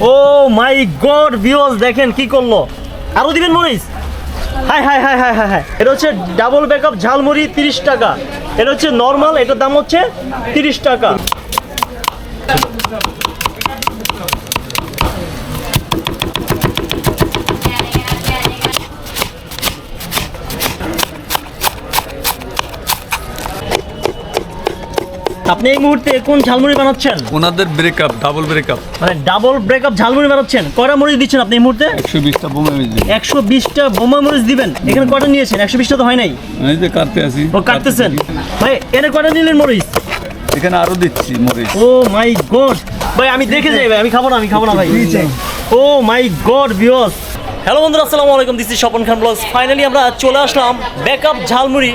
O my god viewers, দেখেন কি করলো। আরো দিবেন মরিচ? High high high high high high. এটা হচ্ছে ডাবল ব্যাকআপ ঝালমুড়ি 30 টাকা। এটা হচ্ছে নর্মাল, এটার দাম হচ্ছে 30 টাকা। আপনি এই মুহূর্তে কোন ঝালমুড়ি বানাচ্ছেন? ওনাদের ব্রেকআপ, ডাবল ব্রেকআপ, মানে ডাবল ব্রেকআপ ঝালমুড়ি বানাচ্ছেন। কয়টা মরিচ দিচ্ছেন আপনি এই মুহূর্তে? 120টা বোমা মেজি। 120টা বোমা মরিচ দিবেন। এখানে কয়টা নিয়েছেন? 120টা তো হয় নাই। এই যে কাটতে আসি। ও কাটতেছেন ভাই, এনে কয়টা নিলেন মরিচ? এখানে আরো দিচ্ছি মরিচ। ও মাই গড ভাই, আমি দেখে যাই ভাই, আমি খাবো না ভাই। Oh my god viewers. Hello বন্ধুরা, আসসালামু আলাইকুম, this is Swapan Khan vlogs. Finally আমরা চলে আসলাম ব্যাকআপ ঝালমুড়ি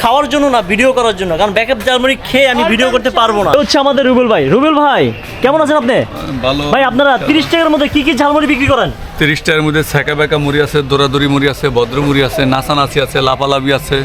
খাওয়ার জন্য না, ভিডিও করার জন্য। কারণ ব্যাকআপ ঝালমুড়ি খেয়ে আমি ভিডিও করতে পারবো না। হচ্ছে আমাদের রুবেল ভাই। রুবেল ভাই কেমন আছেন আপনি? ভালো ভাই, আপনারা 30 টাকার মধ্যে কি কি ঝালমুড়ি বিক্রি করেন? 30 টাকার মধ্যে ছ্যাঁকা ব্যাকা মুড়ি আছে, দৌড়াদৌড়ি মুড়ি আছে, ভদ্র মুড়ি আছে, নাচানাচি আছে, লাফালাফি আছে,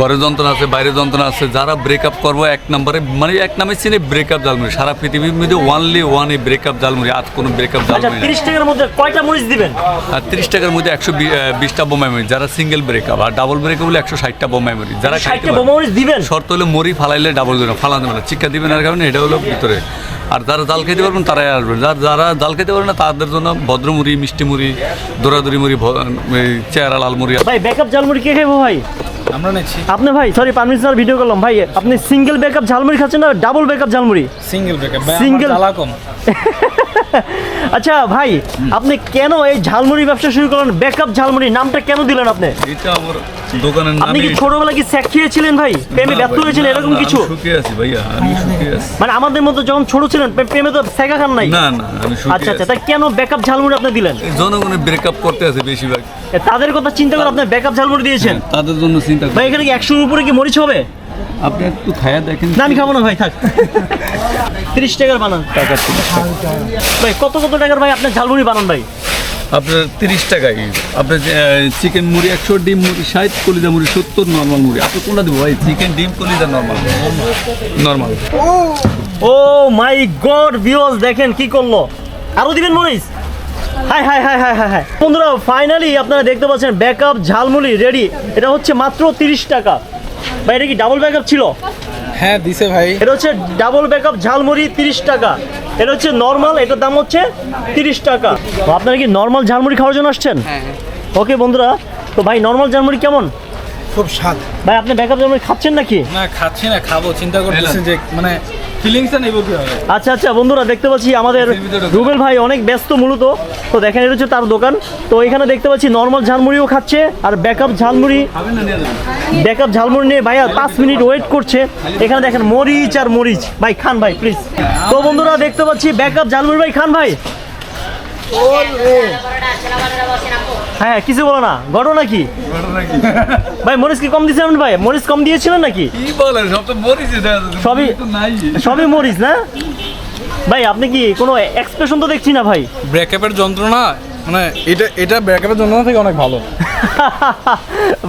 ঘরে যন্ত্রণা আছে, বাইরে যন্ত্রণা আছে। যারা ব্রেকআপ করবো এক নম্বরে, মানে এক নামে চিনে ব্রেকআপ ঝালমুড়ি। সারা পৃথিবীর মধ্যে ওয়ানলি ওয়ান এই ব্রেকআপ ঝালমুড়ি, আর কোনো ব্রেকআপ আচ্ছা, ঝালমুড়ি 30 টাকার মধ্যে কয়টা মরিচ দিবেন? আর 30 টাকার মধ্যে 120টা বোমাই মুড়ি, যারা সিঙ্গেল ব্রেকআপ। আর ডাবল ব্রেকআপ হলে 160টা বোমাই মুড়ি। যারা 60টা বোমা মরিচ দিবেন? শর্ত হলে মুড়ি ফালাইলে ডাবল দেবেন, ফালাতে পারে চিক্কা দিবেন। আর কারণে এটা হলো ভিতরে। আর যারা জাল খেতে পারবেন তারাই আসবেন। যারা জাল খেতে পারবেন না তাদের জন্য ভদ্র মুড়ি, মিষ্টি মুড়ি, দৌড়াদৌড়ি মুড়ি, চেহারা লাল মুড়ি। ভাই ব্যাকআপ ঝালমুড়ি কে খাবো ভাই? আমরা নিচ্ছি আপনি ভাই, সরি পারমিশন ভিডিও করলাম ভাই। আপনি সিঙ্গেল ব্যাকআপ ঝালমুড়ি খাচ্ছেন না double backup jhalmuri? Single breakup. Single- জ্বালা কম। আচ্ছা ভাই, আপনি কেন এই ঝালমুড়ি ব্যবসা শুরু করলেন? ব্যাকআপ ঝালমুড়ি নামটা কেন দিলেন আপনি? এটা আমার দোকানের নাম। আপনি কি ছোটবেলায় কি স্যাক খেয়েছিলেন ভাই? প্রেমে ব্যর্থ হয়েছিলেন এরকম কিছু? সুখী আছি ভাইয়া, আমি সুখী আছি। মানে আমাদের মতো যখন ছোট ছিলেন প্রেমে তো স্যাকা খান নাই? না না, আমি সুখী আচ্ছা আচ্ছা, আছি। তাই কেন ব্যাকআপ ঝালমুড়ি আপনি দিলেন? জনগণের ব্রেকআপ করতে আছে বেশিরভাগ, তাদের কথা চিন্তা করে আপনি ব্যাকআপ ঝালমুড়ি দিয়েছেন? তাদের জন্য চিন্তা ভাই করি। এখানে কি 100-র উপরে কি মরিচ হবে? আপনি একটু খায়া দেখেন। না আমি খাবো না ভাই, থাক। 30 টাকার বানান। টাকা ভাই কত টাকার ভাই আপনার ঝালমুড়ি বানান ভাই? আপনার 30 টাকায় আপনার চিকেন মুড়ি 100, ডিম মুড়ি 60, কলিজা মুড়ি 70, নর্মাল মুড়ি। আপনি কোনটা দেবো ভাই? চিকেন, ডিম, কলিজা, normal? Normal. O my god viewers, দেখেন কি করলো। আরো দিবেন মরিচ? High high high high high high. বন্ধুরা ফাইনালি আপনারা দেখতে পাচ্ছেন ব্যাকআপ ঝালমুড়ি রেডি। এটা হচ্ছে মাত্র 30 টাকা। ভাই এটা কি ডাবল ব্যাকআপ ছিল? হ্যাঁ দিছে ভাই। এটা হচ্ছে ডাবল ব্যাকআপ ঝালমুড়ি 30 টাকা। এটা হচ্ছে নর্মাল, এটার দাম হচ্ছে 30 টাকা। তো আপনারা কি নর্মাল ঝালমুড়ি খাওয়ার জন্য আসছেন? ওকে বন্ধুরা, তো ভাই নর্মাল ঝালমুড়ি কেমন? খুব স্বাদ। ভাই আপনি ব্যাকআপ ঝালমুড়ি খাচ্ছেন নাকি? না খাচ্ছি না, খাবো। চিন্তা করতেছি যে মানে ফিলিংসটা নেবো কিভাবে। আচ্ছা আচ্ছা বন্ধুরা, দেখতে পাচ্ছি আমাদের রুবেল ভাই অনেক ব্যস্ত মূলত। তো দেখেন এটা হচ্ছে তার দোকান। তো এখানে দেখতে পাচ্ছি নর্মাল ঝালমুড়িও খাচ্ছে আর ব্যাকআপ ঝালমুড়ি নিয়ে ভাইয়া 5 মিনিট ওয়েট করছে। এখানে দেখেন মরিচ আর মরিচ। ভাই খান ভাই প্লিজ। তো বন্ধুরা দেখতে পাচ্ছি ব্যাকআপ ঝালমুড়ি। ভাই খান ভাই। হ্যাঁ কিছু বলো না, ঘটনা কি ভাই? মরিচ কি কম দিয়েছিলেন ভাই? মরিচ কম দিয়েছিলেন নাকি? কি বলেন, সব তো মরিচ। সবই মরিচ না ভাই? আপনি কি কোনো এক্সপ্রেশন তো দেখছি না ভাই। ব্রেকআপের যন্ত্রণা, মানে এটা ব্রেকআপের যন্ত্রণা থেকে অনেক ভালো।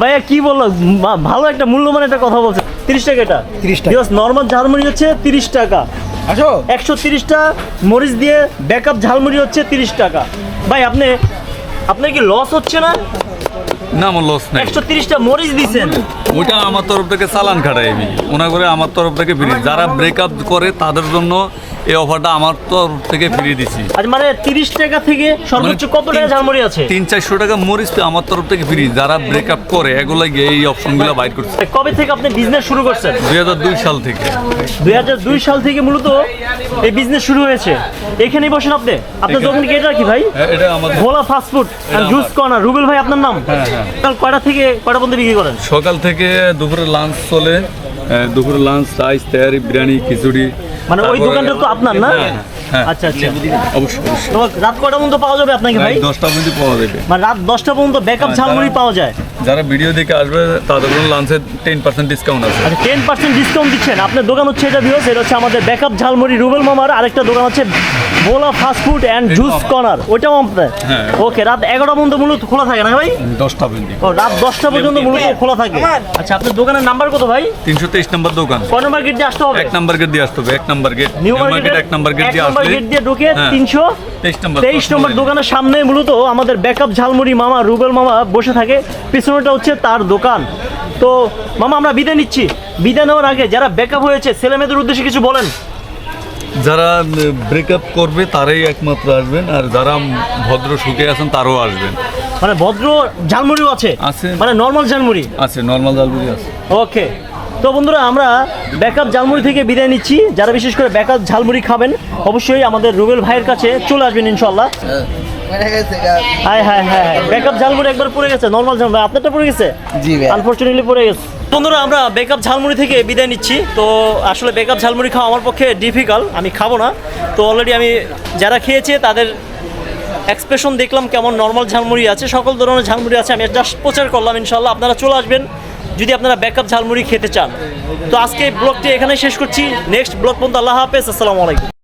ভাইয়া কি বললো, ভালো একটা মূল্যবান একটা কথা বলছে। 30 টাকা এটা? 30 টাকা। নর্মাল ঝালমুড়ি হচ্ছে 30 টাকা। আসো 130টা মরিচ দিয়ে ব্যাকআপ ঝালমুড়ি হচ্ছে 30 টাকা। ভাই আপনার কি লস হচ্ছে না? না, আমার লস নাই। 130টা মরিচ দিছেন। ওইটা আমার তরফ থেকে চালান খাটাই আমি। ওনা করে আমার তরফ থেকে ফ্রি। যারা ব্রেকআপ করে তাদের জন্য এই অফারটা আমার তরফ থেকে ফ্রি দিছি। আজ মানে 30 টাকা থেকে সর্বোচ্চ কত টাকা ঝালমুড়ি আছে? 300-400 টাকা মরিচ আমার তরফ থেকে ফ্রি। যারা ব্রেকআপ করে এগুলো গিয়ে এই অপশনগুলো বাইর করছে। কবে থেকে আপনি বিজনেস শুরু করছেন? 2002 সাল থেকে। 2002 সাল থেকে মূলত এই বিজনেস শুরু হয়েছে। এখানেই বসেন আপনি? আপনার দোকান কি এটা কি ভাই? এটা আমাদের Bhola fast food and juice corner. Rubel ভাই আপনার নাম? হ্যাঁ হ্যাঁ। কাল কয়টা থেকে কয়টা পর্যন্ত বিক্রি করেন? সকাল থেকে দুপুরে লাঞ্চ চলে। দুপুরে লাঞ্চ, রাইস, তেহারি, বিরিয়ানি, খিচুড়ি। মানে ওই দোকানটা তো আপনার না? হ্যাঁ, হ্যাঁ। আচ্ছা আচ্ছা। অবশ্যই অবশ্যই। তো রাত কয়টা পর্যন্ত পাওয়া যাবে আপনাকে ভাই? 10টা পর্যন্ত পাওয়া যাবে। মানে রাত 10টা পর্যন্ত ব্যাকআপ হ্যাঁ, ঝালমুড়ি পাওয়া যায়? যারা ভিডিও দেখে আসবে তাদের জন্য লাঞ্চে 10% ডিসকাউন্ট আছে। আচ্ছা 10% ডিসকাউন্ট দিচ্ছেন। আপনার দোকান হচ্ছে এটা ভিউয়ার্স, এটা হচ্ছে আমাদের ব্যাকআপ ঝালমুড়ি রুবেল মামার। আরেকটা দোকান হচ্ছে Bhola fast food and juice corner, ওইটাও আপনার? হ্যাঁ। ওকে, রাত 11টা পর্যন্ত মূলত খোলা থাকে না ভাই? 10টা পর্যন্ত। ও রাত 10টা পর্যন্ত মূলত খোলা থাকে। আচ্ছা আপনার দোকানের নাম্বার কত ভাই? 323 নম্বর দোকান। কয় নম্বর গেট দিয়ে আসতে হবে? 1 নম্বর গেট দিয়ে আসতে হবে। 1 নম্বর গেট, নিউ নিউ মার্কেট মার্কেটের 1 নম্বর গেট দিয়ে 1 আসতে নাম্বার আসলে- গেট দিয়ে ঢুকে হ্যাঁ। 323 নম্বর দোকানের সামনে মূলত আমাদের ব্যাকআপ ঝালমুড়ি মামা রুবেল মামা বসে থাকে, পিছনেটা হচ্ছে তার দোকান। তো মামা আমরা বিদায় নিচ্ছি, বিদায় নেওয়ার আগে যারা ব্যাকআপ হয়েছে ছেলে মেয়েদের উদ্দেশ্যে কিছু বলেন। যারা ব্রেকআপ করবে তারাই একমাত্র আসবেন, আর যারা ভদ্র সুখে আছেন তারাও আসবেন। মানে ভদ্র ঝালমুড়িও আছে, আছে। মানে নর্মাল ঝালমুড়ি। আছে, নর্মাল জালমুড়ি আছে। ওকে, তো বন্ধুরা আমরা ব্যাকআপ ঝালমুড়ি থেকে বিদায় নিচ্ছি। যারা বিশেষ করে ব্যাকআপ ঝালমুড়ি খাবেন অবশ্যই আমাদের রুবেল ভাইয়ের কাছে চলে আসবেন ইনশাল্লাহ। High high high, backup jhalmuri একবার পড়ে গেছে, নর্মাল ঝালমুড়ি আপনারটা পড়ে গেছে? জি ভাই। আনফরচুনেটলি পড়ে গেছে। বন্ধুরা আমরা ব্যাকআপ ঝালমুড়ি থেকে বিদায় নিচ্ছি। তো আসলে ব্যাকআপ ঝালমুড়ি খাওয়া আমার পক্ষে ডিফিকাল্ট, আমি খাবো না। তো অলরেডি আমি যারা খেয়েছে তাদের এক্সপ্রেশন দেখলাম কেমন নর্মাল ঝালমুড়ি আছে, সকল ধরনের ঝালমুড়ি আছে। আমি জাস্ট প্রচার করলাম, ইনশাল্লাহ আপনারা চলে আসবেন যদি আপনারা ব্যাকআপ ঝালমুড়ি খেতে চান। তো আজকে এই ব্লগটি এখানেই শেষ করছি। নেক্সট ব্লগ পর্যন্ত আল্লাহ হাফেজ, আসসালামু আলাইকুম।